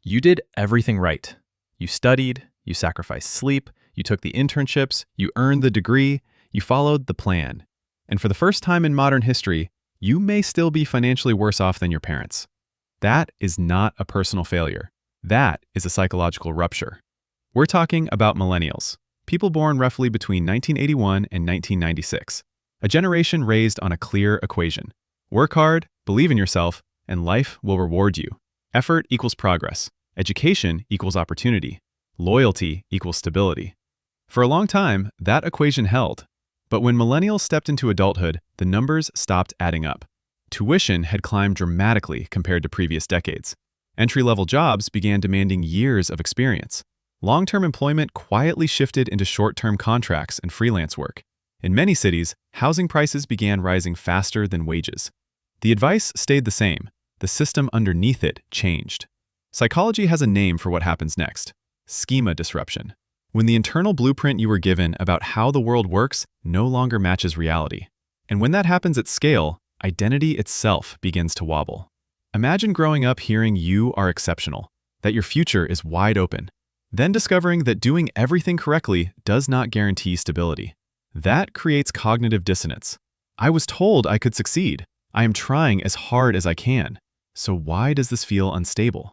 You did everything right. You studied, you sacrificed sleep, you took the internships, you earned the degree, you followed the plan. And for the first time in modern history, you may still be financially worse off than your parents. That is not a personal failure. That is a psychological rupture. We're talking about millennials, people born roughly between 1981 and 1996, a generation raised on a clear equation. Work hard, believe in yourself, and life will reward you. Effort equals progress. Education equals opportunity. Loyalty equals stability. For a long time, that equation held. But when millennials stepped into adulthood, the numbers stopped adding up. Tuition had climbed dramatically compared to previous decades. Entry-level jobs began demanding years of experience. Long-term employment quietly shifted into short-term contracts and freelance work. In many cities, housing prices began rising faster than wages. The advice stayed the same. The system underneath it changed. Psychology has a name for what happens next: schema disruption. When the internal blueprint you were given about how the world works no longer matches reality. And when that happens at scale, identity itself begins to wobble. Imagine growing up hearing you are exceptional, that your future is wide open, then discovering that doing everything correctly does not guarantee stability. That creates cognitive dissonance. I was told I could succeed. I am trying as hard as I can. So why does this feel unstable?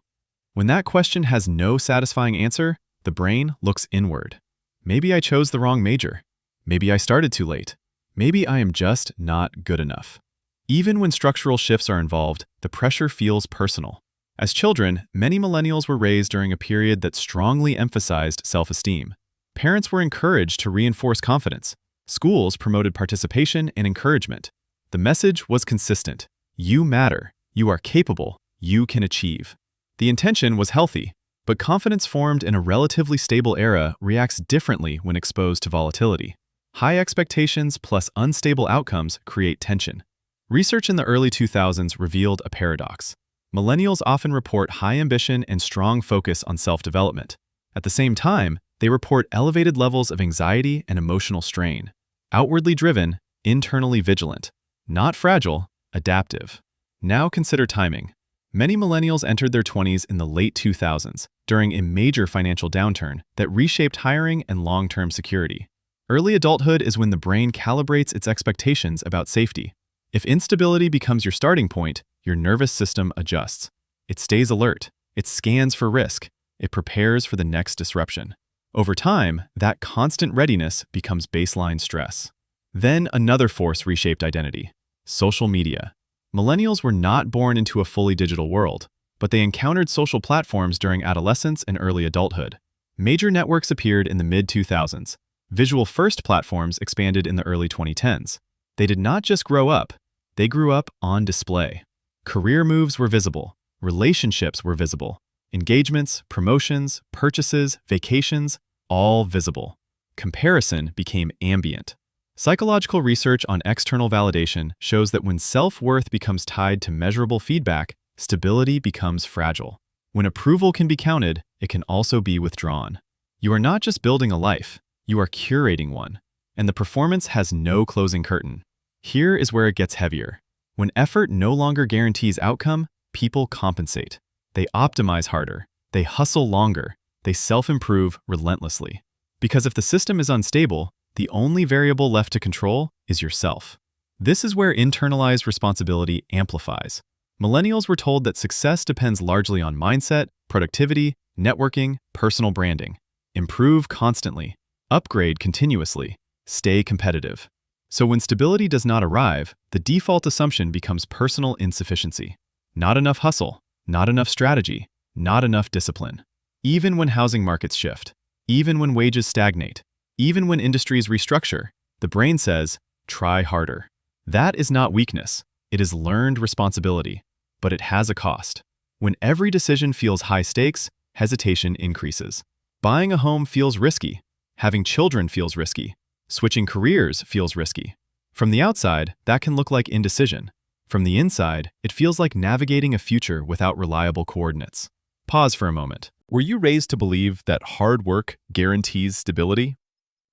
When that question has no satisfying answer, the brain looks inward. Maybe I chose the wrong major. Maybe I started too late. Maybe I am just not good enough. Even when structural shifts are involved, the pressure feels personal. As children, many millennials were raised during a period that strongly emphasized self-esteem. Parents were encouraged to reinforce confidence. Schools promoted participation and encouragement. The message was consistent. You matter. You are capable. You can achieve. The intention was healthy, but confidence formed in a relatively stable era reacts differently when exposed to volatility. High expectations plus unstable outcomes create tension. Research in the early 2000s revealed a paradox. Millennials often report high ambition and strong focus on self-development. At the same time, they report elevated levels of anxiety and emotional strain. Outwardly driven, internally vigilant. Not fragile, adaptive. Now consider timing. Many millennials entered their 20s in the late 2000s, during a major financial downturn that reshaped hiring and long-term security. Early adulthood is when the brain calibrates its expectations about safety. If instability becomes your starting point, your nervous system adjusts. It stays alert. It scans for risk. It prepares for the next disruption. Over time, that constant readiness becomes baseline stress. Then another force reshaped identity: social media. Millennials were not born into a fully digital world, but they encountered social platforms during adolescence and early adulthood. Major networks appeared in the mid-2000s. Visual-first platforms expanded in the early 2010s. They did not just grow up, they grew up on display. Career moves were visible. Relationships were visible. Engagements, promotions, purchases, vacations, all visible. Comparison became ambient. Psychological research on external validation shows that when self-worth becomes tied to measurable feedback, stability becomes fragile. When approval can be counted, it can also be withdrawn. You are not just building a life, you are curating one. And the performance has no closing curtain. Here is where it gets heavier. When effort no longer guarantees outcome, people compensate. They optimize harder. They hustle longer. They self-improve relentlessly. Because if the system is unstable, the only variable left to control is yourself. This is where internalized responsibility amplifies. Millennials were told that success depends largely on mindset, productivity, networking, personal branding. Improve constantly. Upgrade continuously. Stay competitive. So when stability does not arrive, the default assumption becomes personal insufficiency. Not enough hustle, not enough strategy, not enough discipline. Even when housing markets shift, even when wages stagnate, even when industries restructure, the brain says, try harder. That is not weakness. It is learned responsibility, but it has a cost. When every decision feels high stakes, hesitation increases. Buying a home feels risky. Having children feels risky. Switching careers feels risky. From the outside, that can look like indecision. From the inside, it feels like navigating a future without reliable coordinates. Pause for a moment. Were you raised to believe that hard work guarantees stability?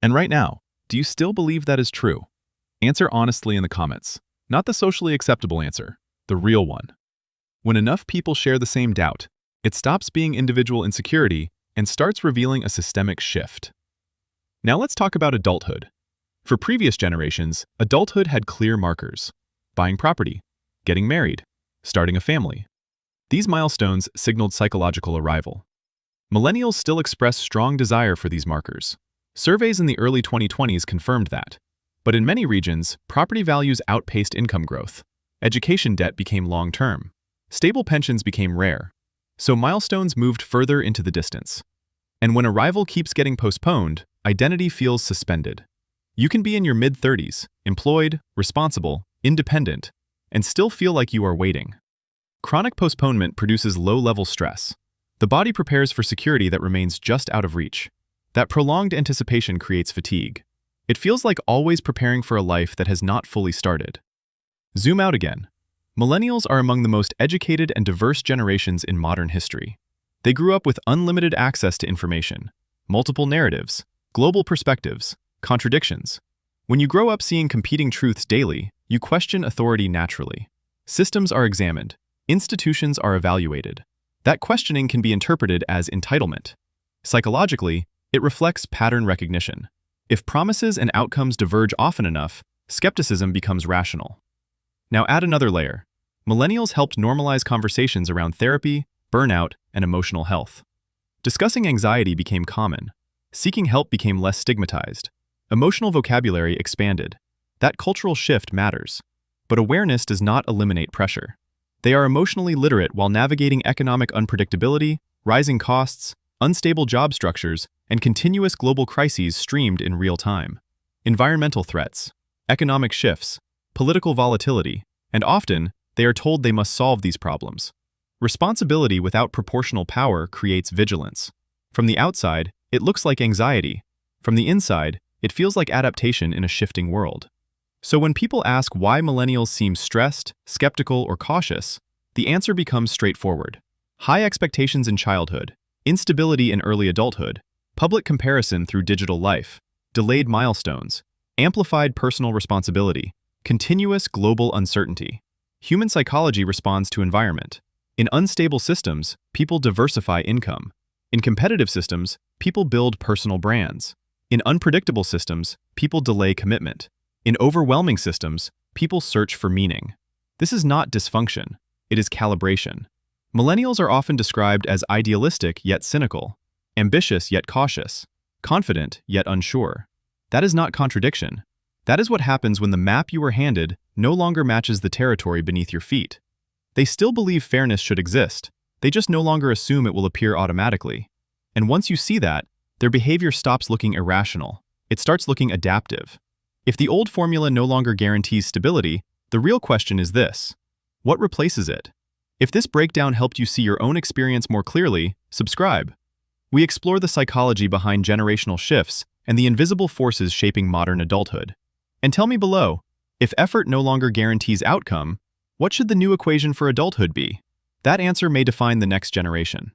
And right now, do you still believe that is true? Answer honestly in the comments. Not the socially acceptable answer, the real one. When enough people share the same doubt, It stops being individual insecurity and starts revealing a systemic shift. Now let's talk about adulthood. For previous generations, adulthood had clear markers: buying property, getting married, starting a family. These milestones signaled psychological arrival. Millennials still express strong desire for these markers. Surveys in the early 2020s confirmed that. But in many regions, property values outpaced income growth. Education debt became long-term. Stable pensions became rare. So milestones moved further into the distance. And when arrival keeps getting postponed, identity feels suspended. You can be in your mid-30s, employed, responsible, independent, and still feel like you are waiting. Chronic postponement produces low-level stress. The body prepares for security that remains just out of reach. That prolonged anticipation creates fatigue. It feels like always preparing for a life that has not fully started. Zoom out again. Millennials are among the most educated and diverse generations in modern history. They grew up with unlimited access to information, multiple narratives, global perspectives, contradictions. When you grow up seeing competing truths daily, you question authority naturally. Systems are examined. Institutions are evaluated. That questioning can be interpreted as entitlement. Psychologically, it reflects pattern recognition. If promises and outcomes diverge often enough, skepticism becomes rational. Now add another layer. Millennials helped normalize conversations around therapy, burnout, and emotional health. Discussing anxiety became common. Seeking help became less stigmatized. Emotional vocabulary expanded. That cultural shift matters. But awareness does not eliminate pressure. They are emotionally literate while navigating economic unpredictability, rising costs, unstable job structures, and continuous global crises streamed in real time. Environmental threats, economic shifts, political volatility, and often, they are told they must solve these problems. Responsibility without proportional power creates vigilance. From the outside, it looks like anxiety. From the inside, it feels like adaptation in a shifting world. So when people ask why millennials seem stressed, skeptical, or cautious, the answer becomes straightforward. High expectations in childhood, instability in early adulthood, public comparison through digital life, delayed milestones, amplified personal responsibility, continuous global uncertainty. Human psychology responds to environment. In unstable systems, people diversify income. In competitive systems, people build personal brands. In unpredictable systems, people delay commitment. In overwhelming systems, people search for meaning. This is not dysfunction, it is calibration. Millennials are often described as idealistic yet cynical, ambitious yet cautious, confident yet unsure. That is not contradiction. That is what happens when the map you were handed no longer matches the territory beneath your feet. They still believe fairness should exist, they just no longer assume it will appear automatically. And once you see that, their behavior stops looking irrational. It starts looking adaptive. If the old formula no longer guarantees stability, the real question is this: what replaces it? If this breakdown helped you see your own experience more clearly, subscribe. We explore the psychology behind generational shifts and the invisible forces shaping modern adulthood. And tell me below, if effort no longer guarantees outcome, what should the new equation for adulthood be? That answer may define the next generation.